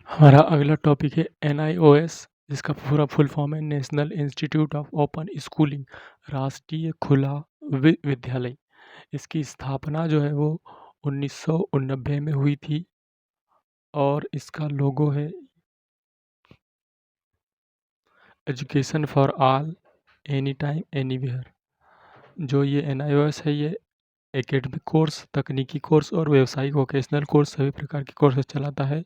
हमारा अगला टॉपिक है NIOS, जिसका पूरा फुल फॉर्म है national institute of open schooling, राष्ट्रीय खुला विद्यालय। इसकी स्थापना जो है वो 1989 में हुई थी और इसका लोगो है education for all, any time anywhere. जो ये NIOS है, ये एकेडमिक कोर्स, तकनीकी कोर्स और व्यावसायिक वोकेशनल कोर्स सभी प्रकार के कोर्सेज चलाता है।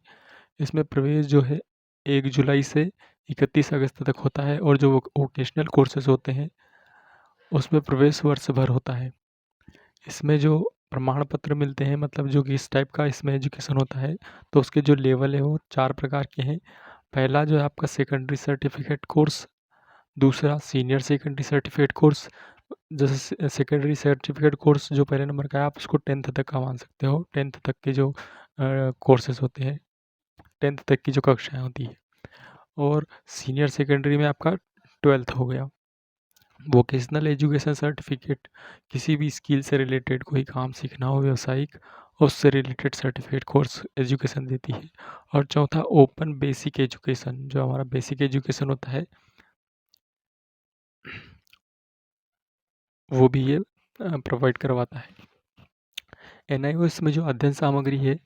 इसमें प्रवेश जो है 1 जुलाई से 31 अगस्त तक होता है और जो वोकेशनल कोर्सेज होते हैं उसमें प्रवेश वर्ष भर होता है। इसमें जो प्रमाण पत्र मिलते हैं, मतलब जो कि इस टाइप का इसमें एजुकेशन होता है, तो उसके जो लेवल है वो 4 प्रकार के हैं। पहला जो है आपका सेकेंडरी सर्टिफिकेट कोर्स, दूसरा सीनियर सेकेंडरी सर्टिफिकेट कोर्स। जैसे सेकेंडरी सर्टिफिकेट कोर्स जो पहले नंबर का है, आप उसको 10th तक का मान सकते हो। 10th तक के जो कोर्सेज होते हैं, 10th तक की जो कक्षाएँ होती हैं। और सीनियर सेकेंडरी में आपका 12th हो गया। वोकेशनल एजुकेशन सर्टिफिकेट, किसी भी स्किल से रिलेटेड कोई काम सीखना हो व्यावसायिक, उससे रिलेटेड सर्टिफिकेट कोर्स एजुकेशन देती है। और चौथा ओपन बेसिक एजुकेशन, जो हमारा बेसिक एजुकेशन होता है वो भी ये प्रोवाइड करवाता है। NIOS में जो अध्ययन सामग्री है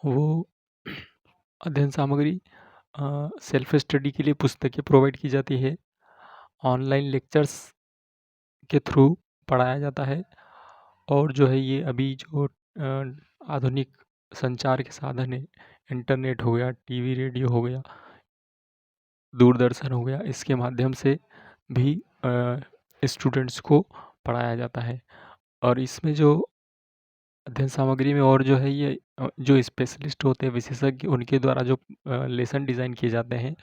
वो अध्ययन सामग्री सेल्फ स्टडी के लिए पुस्तकें प्रोवाइड की जाती है। ऑनलाइन लेक्चर्स के थ्रू पढ़ाया जाता है। और जो है ये अभी जो आधुनिक संचार के साधन है, इंटरनेट हो गया, टीवी रेडियो हो गया, दूरदर्शन हो गया, इसके माध्यम से भी स्टूडेंट्स को पढ़ाया जाता है। और इसमें जो अध्ययन सामग्री में और जो है ये जो स्पेशलिस्ट होते हैं, विशेषज्ञ, उनके द्वारा जो लेसन डिज़ाइन किए जाते हैं,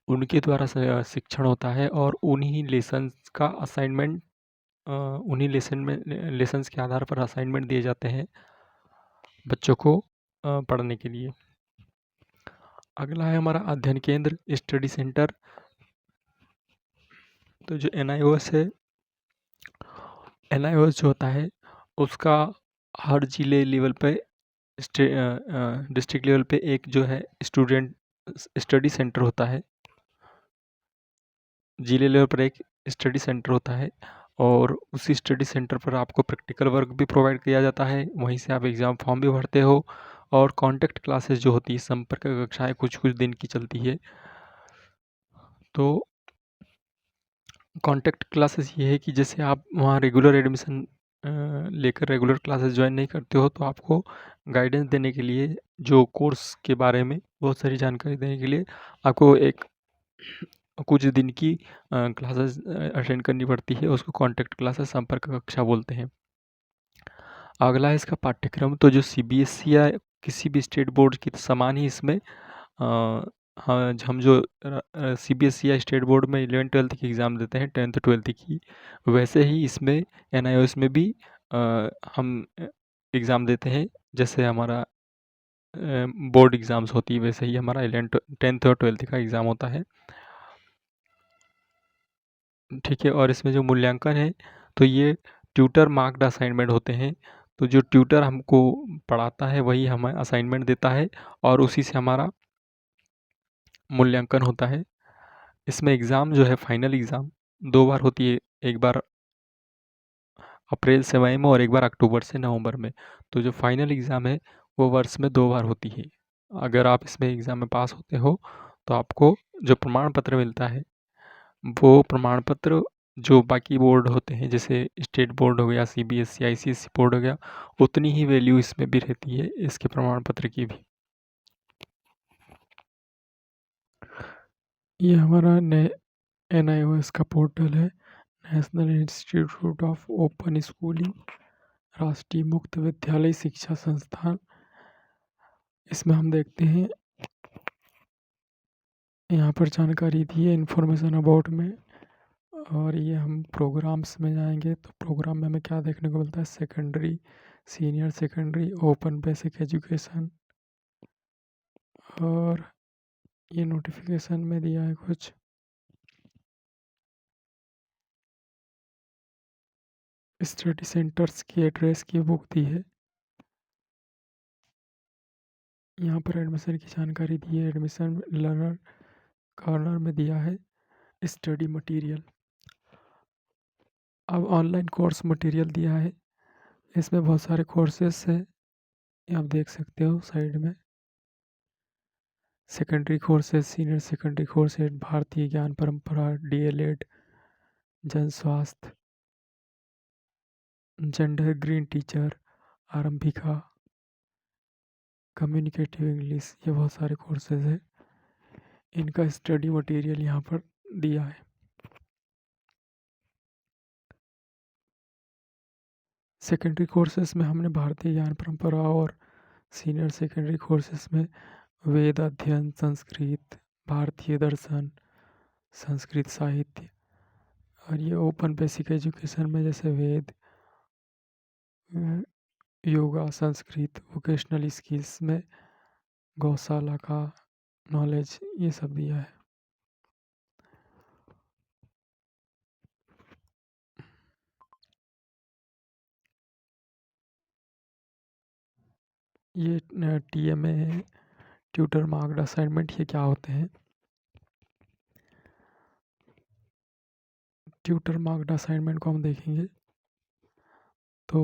उनके द्वारा शिक्षण होता है और उन्हीं लेसन्स का असाइनमेंट उन्हीं लेसन्स के आधार पर असाइनमेंट दिए जाते हैं बच्चों को पढ़ने के लिए। अगला है हमारा अध्ययन केंद्र, स्टडी सेंटर। तो जो NIOS है, NIOS जो होता है उसका हर जिले लेवल पे डिस्ट्रिक्ट लेवल पे एक जो है स्टूडेंट स्टडी सेंटर होता है। जिले लेवल पर एक स्टडी सेंटर होता है और उसी स्टडी सेंटर पर आपको प्रैक्टिकल वर्क भी प्रोवाइड किया जाता है। वहीं से आप एग्ज़ाम फॉर्म भी भरते हो। और कॉन्टैक्ट क्लासेस जो होती है, संपर्क कक्षाएँ कुछ कुछ दिन की चलती है। तो कॉन्टैक्ट क्लासेस ये है कि जैसे आप वहाँ रेगुलर एडमिशन लेकर रेगुलर क्लासेस ज्वाइन नहीं करते हो, तो आपको गाइडेंस देने के लिए, जो कोर्स के बारे में बहुत सारी जानकारी देने के लिए आपको एक कुछ दिन की क्लासेस अटेंड करनी पड़ती है। उसको कॉन्टैक्ट क्लासेस, संपर्क कक्षा बोलते हैं। अगला है इसका पाठ्यक्रम। तो जो CBSE या किसी भी स्टेट बोर्ड की समान ही इसमें हाँ, हम जो CBSE या स्टेट बोर्ड में 11th-12th की एग्ज़ाम देते हैं, 10th-12th की, वैसे ही इसमें NIOS में भी हम एग्ज़ाम देते हैं। जैसे हमारा बोर्ड एग्ज़ाम्स होती है, वैसे ही हमारा 10th और 12th का एग्ज़ाम होता है। ठीक है। और इसमें जो मूल्यांकन है, तो ये ट्यूटर मार्क्ड असाइनमेंट होते हैं। तो जो ट्यूटर हमको पढ़ाता है वही हमें असाइनमेंट देता है और उसी से हमारा मूल्यांकन होता है। इसमें एग्ज़ाम जो है, फाइनल एग्ज़ाम 2 बार होती है। एक बार अप्रैल से मई में और एक बार अक्टूबर से नवंबर में। तो जो फाइनल एग्ज़ाम है वो वर्ष में 2 बार होती है। अगर आप इसमें एग्ज़ाम में पास होते हो तो आपको जो प्रमाण पत्र मिलता है, वो प्रमाण पत्र जो बाकी बोर्ड होते हैं, जैसे स्टेट बोर्ड हो गया, CBSE, ICSE बोर्ड हो गया, उतनी ही वैल्यू इसमें भी रहती है, इसके प्रमाण पत्र की भी। ये हमारा NIOS का पोर्टल है, national institute of open schooling, राष्ट्रीय मुक्त विद्यालय शिक्षा संस्थान। इसमें हम देखते हैं, यहाँ पर जानकारी दी है इन्फॉर्मेशन अबाउट में। और ये हम प्रोग्राम्स में जाएंगे तो प्रोग्राम में हमें क्या देखने को मिलता है, secondary, senior secondary, open basic education. और ये नोटिफिकेशन में दिया है कुछ स्टडी सेंटर्स की एड्रेस की बुक दी है। यहाँ पर एडमिशन की जानकारी दी है। एडमिशन लर्नर कॉर्नर में दिया है स्टडी मटेरियल। अब ऑनलाइन कोर्स मटेरियल दिया है। इसमें बहुत सारे कोर्सेस हैं, ये आप देख सकते हो साइड में। Secondary courses, senior secondary courses, भारतीय ज्ञान परंपरा, डीएलएड, जन स्वास्थ्य, gender green teacher, Arambhika, communicative English, ये बहुत सारे कोर्सेज हैं। इनका स्टडी मटेरियल यहाँ पर दिया है। सेकेंडरी कोर्सेज में हमने भारतीय ज्ञान परंपरा और सीनियर सेकेंडरी कोर्सेज में वेद अध्ययन, संस्कृत, भारतीय दर्शन, संस्कृत साहित्य, और ये ओपन बेसिक एजुकेशन में जैसे वेद, योगा, संस्कृत, वोकेशनल स्किल्स में गौशाला का नॉलेज, ये सब दिया है। ये TMA ट्यूटर मार्क्ड असाइनमेंट, ये क्या होते हैं? ट्यूटर मार्क्ड असाइनमेंट को हम देखेंगे तो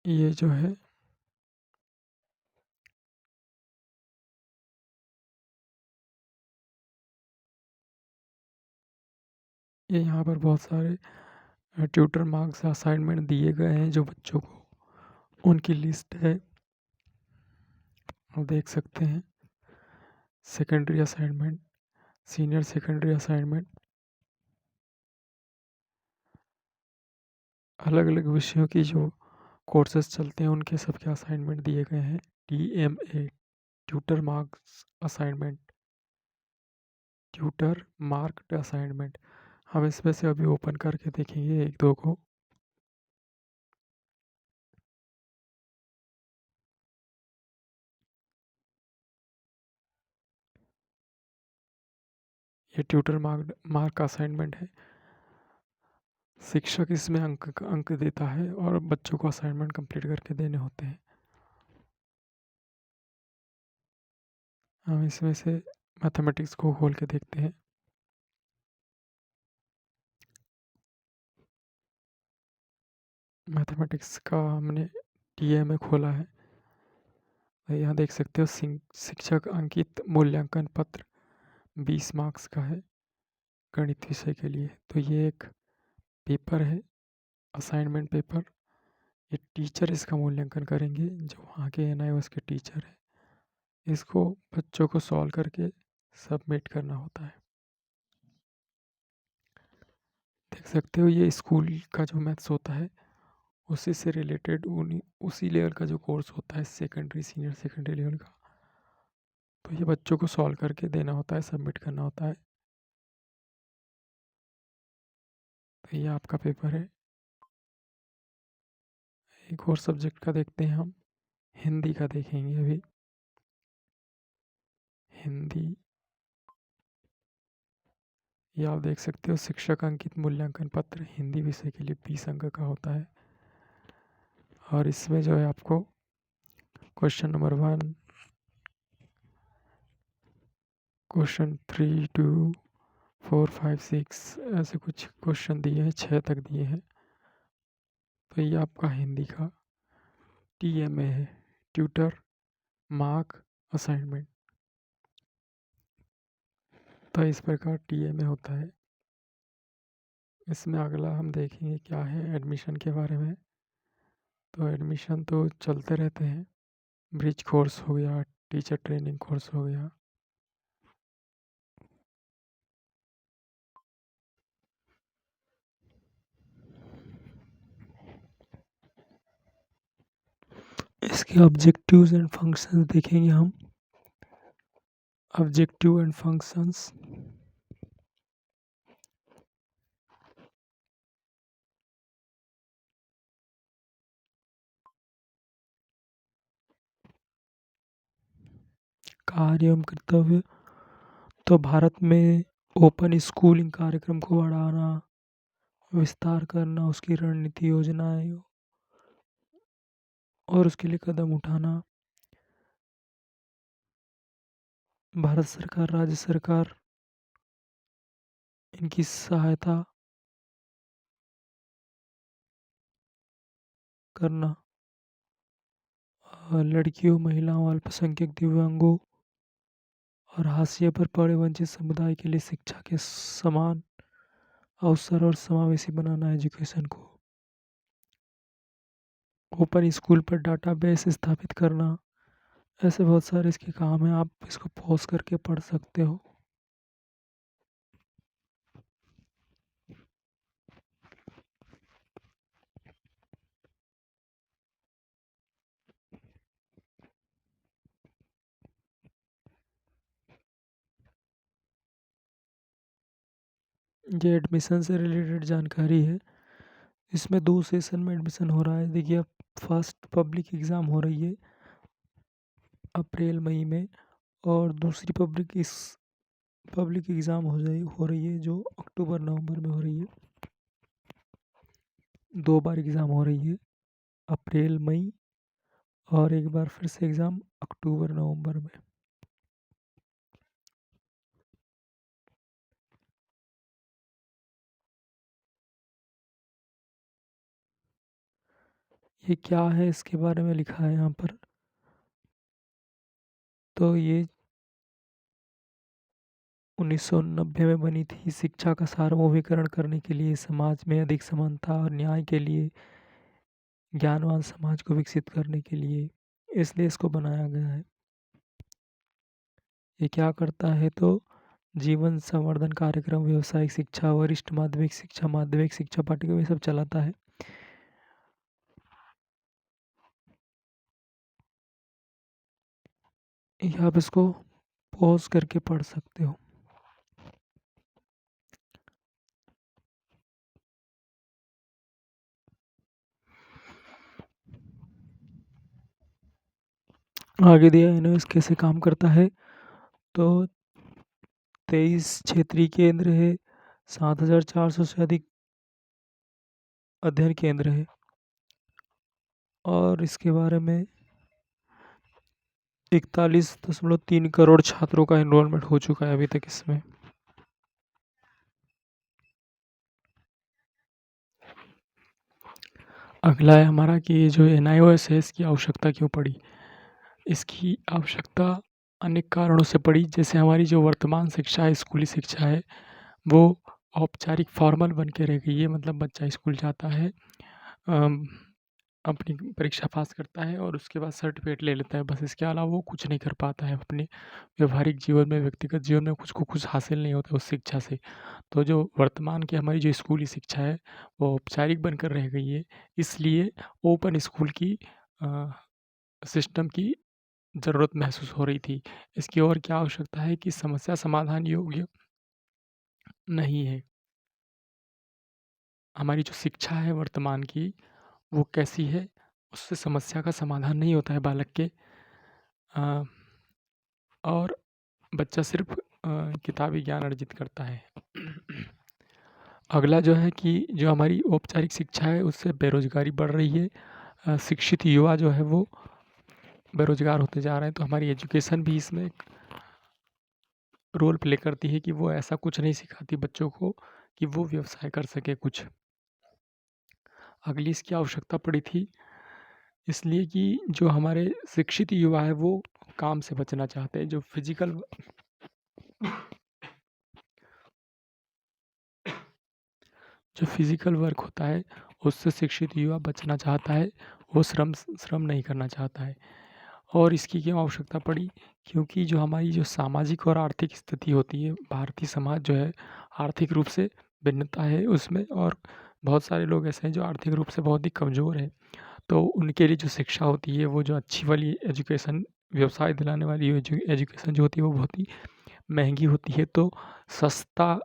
ये जो है ये यहाँ पर बहुत सारे ट्यूटर मार्क्स असाइनमेंट दिए गए हैं जो बच्चों को, उनकी लिस्ट है, आप देख सकते हैं। Secondary assignment, senior secondary assignment, अलग अलग विषयों की जो कोर्सेज चलते हैं उनके सबके असाइनमेंट दिए गए हैं। TMA tutor marks assignment, tutor marked assignment, हम इसमें से अभी ओपन करके देखेंगे एक दो को। ये ट्यूटर मार्क असाइनमेंट है। शिक्षक इसमें अंक देता है और बच्चों को असाइनमेंट कंप्लीट करके देने होते हैं। हम इसमें से मैथमेटिक्स को खोल के देखते हैं। मैथमेटिक्स का हमने TMA खोला है, तो यहाँ देख सकते हो शिक्षक अंकित मूल्यांकन पत्र 20 मार्क्स का है गणित विषय के लिए। तो ये एक पेपर है, असाइनमेंट पेपर। ये टीचर इसका मूल्यांकन करेंगे, जो वहाँ के NIOS के टीचर हैं। इसको बच्चों को सॉल्व करके सबमिट करना होता है। देख सकते हो ये स्कूल का जो मैथ्स होता है उसी से रिलेटेड उसी लेवल का जो कोर्स होता है, सेकेंडरी सीनियर सेकेंडरी लेवल का, तो ये बच्चों को सॉल्व करके देना होता है, सबमिट करना होता है। तो ये आपका पेपर है। एक और सब्जेक्ट का देखते हैं हम, हिंदी का देखेंगे अभी। हिंदी, ये आप देख सकते हो शिक्षक अंकित मूल्यांकन पत्र हिंदी विषय के लिए 20 अंक का होता है। और इसमें जो है आपको क्वेश्चन नंबर 1, क्वेश्चन 3 2 4 5 6 ऐसे कुछ क्वेश्चन दिए हैं, 6 तक दिए हैं। तो ये आपका हिंदी का TMA है, ट्यूटर मार्क असाइनमेंट। तो इस प्रकार TMA होता है। इसमें अगला हम देखेंगे क्या है एडमिशन के बारे में। तो एडमिशन तो चलते रहते हैं, ब्रिज कोर्स हो गया, टीचर ट्रेनिंग कोर्स हो गया। इसके ऑब्जेक्टिव्स एंड फंक्शंस देखेंगे हम। ऑब्जेक्टिव एंड फंक्शंस, कार्य एवं कर्तव्य। तो भारत में ओपन स्कूलिंग कार्यक्रम को बढ़ाना, विस्तार करना, उसकी रणनीति योजनाएं और उसके लिए कदम उठाना। भारत सरकार, राज्य सरकार इनकी सहायता करना लड़कियों, महिलाओं, अल्पसंख्यक, दिव्यांगों और हाशिए पर पड़े वंचित समुदाय के लिए शिक्षा के समान अवसर और समावेशी बनाना एजुकेशन को। ओपन स्कूल पर डाटाबेस स्थापित करना, ऐसे बहुत सारे इसके काम हैं। आप इसको पॉज़ करके पढ़ सकते हो। ये एडमिशन से रिलेटेड जानकारी है। इसमें 2 सेशन में एडमिशन हो रहा है। देखिए, अब फर्स्ट पब्लिक एग्ज़ाम हो रही है अप्रैल मई में, और दूसरी पब्लिक एग्ज़ाम हो रही है जो अक्टूबर नवंबर में हो रही है। 2 बार एग्ज़ाम हो रही है, अप्रैल मई, और एक बार फिर से एग्ज़ाम अक्टूबर नवंबर में। ये क्या है इसके बारे में लिखा है यहाँ पर। तो ये 1990 में बनी थी। शिक्षा का सार्वभौमिकरण करने के लिए, समाज में अधिक समानता और न्याय के लिए, ज्ञानवान समाज को विकसित करने के लिए, इसलिए इसको बनाया गया है। ये क्या करता है तो जीवन संवर्धन कार्यक्रम, व्यावसायिक शिक्षा, वरिष्ठ माध्यमिक शिक्षा पाठ्यक्रम, ये सब चलाता है। ये आप इसको पॉज़ करके पढ़ सकते हो। आगे दिया एनओएस कैसे काम करता है। तो 23 क्षेत्रीय केंद्र है, 7,400 से अधिक अध्ययन केंद्र है, और इसके बारे में 41.3 करोड़ छात्रों का एनरोलमेंट हो चुका है अभी तक इसमें। अगला है हमारा कि ये जो एनआईओएस है, इसकी आवश्यकता क्यों पड़ी। इसकी आवश्यकता अनेक कारणों से पड़ी। जैसे हमारी जो वर्तमान शिक्षा है, स्कूली शिक्षा है, वो औपचारिक फॉर्मल बन के रह गई है। मतलब बच्चा स्कूल जाता है, अपनी परीक्षा पास करता है और उसके बाद सर्टिफिकेट ले लेता है, बस। इसके अलावा वो कुछ नहीं कर पाता है अपने व्यवहारिक जीवन में, व्यक्तिगत जीवन में कुछ हासिल नहीं होता उस शिक्षा से। तो जो वर्तमान की हमारी जो स्कूली शिक्षा है, वो औपचारिक बनकर रह गई है। इसलिए ओपन स्कूल की सिस्टम की ज़रूरत महसूस हो रही थी। इसकी और क्या आवश्यकता है कि समस्या समाधान योग्य नहीं है। हमारी जो शिक्षा है वर्तमान की, वो कैसी है, उससे समस्या का समाधान नहीं होता है बालक के। और बच्चा सिर्फ़ किताबी ज्ञान अर्जित करता है। अगला जो है कि जो हमारी औपचारिक शिक्षा है, उससे बेरोज़गारी बढ़ रही है। शिक्षित युवा जो है वो बेरोज़गार होते जा रहे हैं। तो हमारी एजुकेशन भी इसमें एक रोल प्ले करती है कि वो ऐसा कुछ नहीं सिखाती बच्चों को कि वो व्यवसाय कर सकें कुछ। अगली इसकी आवश्यकता पड़ी थी इसलिए कि जो हमारे शिक्षित युवा है, वो काम से बचना चाहते हैं। जो फिज़िकल वर्क होता है, उससे शिक्षित युवा बचना चाहता है। वो श्रम नहीं करना चाहता है। और इसकी क्यों आवश्यकता पड़ी? क्योंकि जो हमारी जो सामाजिक और आर्थिक स्थिति होती है, भारतीय समाज जो है, आर्थिक रूप से भिन्नता है उसमें, और बहुत सारे लोग ऐसे हैं जो आर्थिक रूप से बहुत ही कमज़ोर हैं। तो उनके लिए जो शिक्षा होती है, वो जो अच्छी वाली एजुकेशन, व्यवसाय दिलाने वाली एजुकेशन जो होती है, वो बहुत ही महँगी होती है। तो सस्ता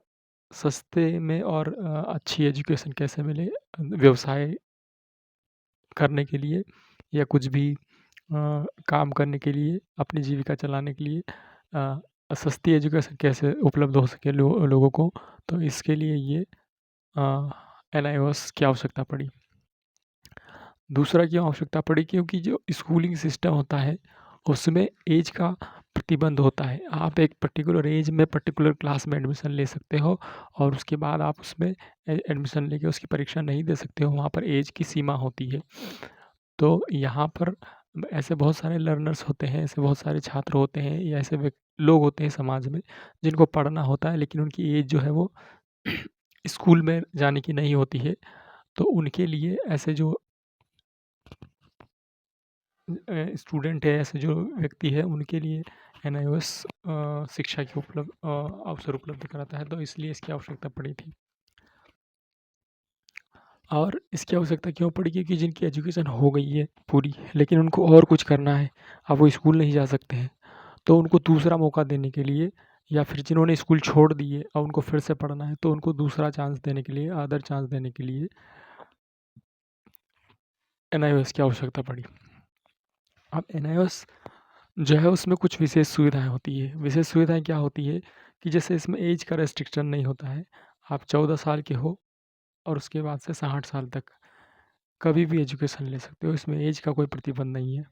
सस्ते में और अच्छी एजुकेशन कैसे मिले व्यवसाय करने के लिए, या कुछ भी काम करने के लिए, अपनी जीविका चलाने के लिए सस्ती एजुकेशन कैसे उपलब्ध हो सके लोगों को, तो इसके लिए ये एनआईओएस की आवश्यकता पड़ी। दूसरा क्यों आवश्यकता पड़ी? क्योंकि जो स्कूलिंग सिस्टम होता है, उसमें ऐज का प्रतिबंध होता है। आप एक पर्टिकुलर एज में पर्टिकुलर क्लास में एडमिशन ले सकते हो और उसके बाद आप उसमें एडमिशन लेके उसकी परीक्षा नहीं दे सकते हो, वहाँ पर एज की सीमा होती है। तो यहाँ पर ऐसे बहुत सारे लर्नर्स होते हैं, ऐसे बहुत सारे छात्र होते हैं या ऐसे लोग होते हैं समाज में जिनको पढ़ना होता है, लेकिन उनकी एज जो है वो स्कूल में जाने की नहीं होती है। तो उनके लिए ऐसे जो स्टूडेंट है, ऐसे जो व्यक्ति है, उनके लिए एनआईओएस शिक्षा की अवसर उपलब्ध कराता है, तो इसलिए इसकी आवश्यकता पड़ी थी। और इसकी आवश्यकता क्यों पड़ी? क्योंकि जिनकी एजुकेशन हो गई है पूरी, लेकिन उनको और कुछ करना है, अब वो स्कूल नहीं जा सकते हैं, तो उनको दूसरा मौका देने के लिए, या फिर जिन्होंने स्कूल छोड़ दिए और उनको फिर से पढ़ना है, तो उनको दूसरा चांस देने के लिए, अदर चांस देने के लिए एनआईओएस की आवश्यकता पड़ी। अब एनआईओएस जो है उसमें कुछ विशेष सुविधाएं होती है। विशेष सुविधाएं क्या होती है कि जैसे इसमें एज का रेस्ट्रिक्शन नहीं होता है। आप 14 साल के हो और उसके बाद से 60 साल तक कभी भी एजुकेशन ले सकते हो, इसमें एज का कोई प्रतिबंध नहीं है।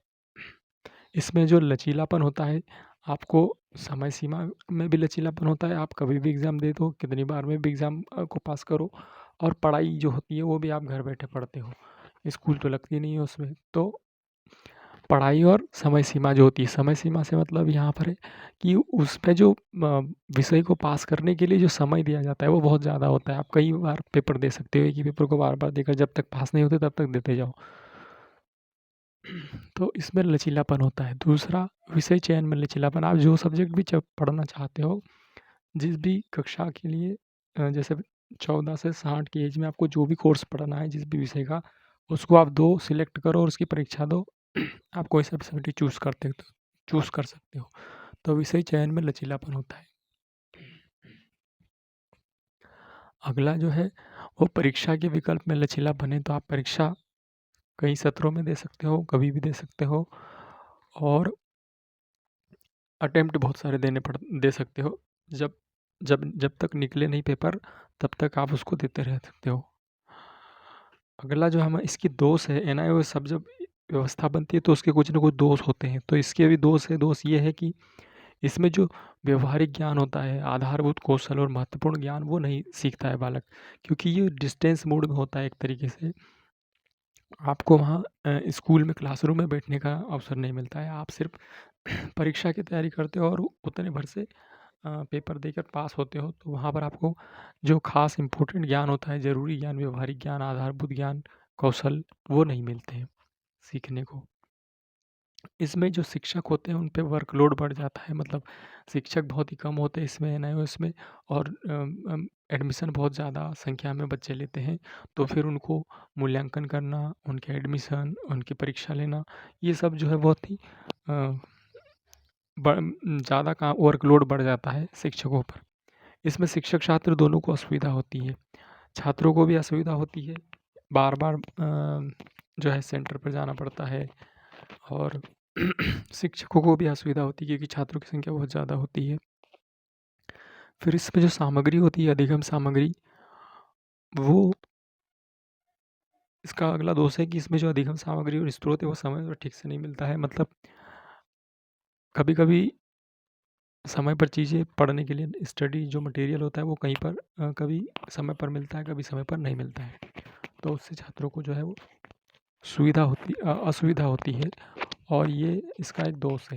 इसमें जो लचीलापन होता है, आपको समय सीमा में भी लचीलापन होता है, आप कभी भी एग्ज़ाम दे दो, कितनी बार में भी एग्ज़ाम को पास करो, और पढ़ाई जो होती है वो भी आप घर बैठे पढ़ते हो, स्कूल तो लगती नहीं है उसमें। तो पढ़ाई और समय सीमा जो होती है, समय सीमा से मतलब यहाँ पर है कि उसपे जो विषय को पास करने के लिए जो समय दिया जाता है वो बहुत ज़्यादा होता है। आप कई बार पेपर दे सकते हो, एक ही पेपर को बार-बार देकर जब तक पास नहीं होते तब तक देते जाओ। तो इसमें लचीलापन होता है। दूसरा, विषय चयन में लचीलापन, आप जो सब्जेक्ट भी पढ़ना चाहते हो, जिस भी कक्षा के लिए जैसे 14 से 60 की एज में आपको जो भी कोर्स पढ़ना है, जिस भी विषय का, उसको आप दो सिलेक्ट करो और उसकी परीक्षा दो। आप कोई सा भी सब्जेक्ट चूज़ कर सकते हो। तो विषय चयन में लचीलापन होता है। अगला जो है वो परीक्षा के विकल्प में लचीलापन है, तो आप परीक्षा कई सत्रों में दे सकते हो, कभी भी दे सकते हो, और अटेम्प्ट बहुत सारे दे सकते हो। जब जब तक निकले नहीं पेपर, तब तक आप उसको देते रह सकते हो। अगला जो हम इसकी दोष है, एनआईओएस सब जब व्यवस्था बनती है तो उसके कुछ ना कुछ दोष होते हैं। तो इसके भी दोष है। दोष ये है कि इसमें जो व्यावहारिक ज्ञान होता है, आधारभूत कौशल और महत्वपूर्ण ज्ञान, वो नहीं सीखता है बालक, क्योंकि ये डिस्टेंस मोड में होता है एक तरीके से। आपको वहाँ स्कूल में क्लासरूम में बैठने का अवसर नहीं मिलता है। आप सिर्फ परीक्षा की तैयारी करते हो और उतने भर से पेपर देकर पास होते हो। तो वहाँ पर आपको जो ख़ास इम्पोर्टेंट ज्ञान होता है, ज़रूरी ज्ञान, व्यावहारिक ज्ञान, आधारभूत ज्ञान, कौशल, वो नहीं मिलते हैं सीखने को। इसमें जो शिक्षक होते हैं उन पे वर्कलोड बढ़ जाता है, मतलब शिक्षक बहुत ही कम होते हैं इसमें एनआईओएस में, और एडमिशन बहुत ज़्यादा संख्या में बच्चे लेते हैं। तो फिर उनको मूल्यांकन करना, उनके एडमिशन, उनकी परीक्षा लेना, ये सब जो है बहुत ही ज़्यादा काम, वर्कलोड बढ़ जाता है शिक्षकों पर। इसमें शिक्षक छात्र दोनों को असुविधा होती है। छात्रों को भी असुविधा होती है, बार-बार जो है सेंटर पर जाना पड़ता है, और शिक्षकों को भी असुविधा होती है क्योंकि छात्रों की संख्या बहुत ज़्यादा होती है। फिर इसमें जो सामग्री होती है, अधिगम सामग्री, वो इसका अगला दोष है कि इसमें जो अधिगम सामग्री और स्रोत है वो समय पर ठीक से नहीं मिलता है। मतलब कभी-कभी समय पर चीज़ें पढ़ने के लिए स्टडी जो मटेरियल होता है वो कहीं पर कभी समय पर मिलता है, कभी समय पर नहीं मिलता है। तो उससे छात्रों को जो है वो असुविधा होती है, और ये इसका एक दोष है।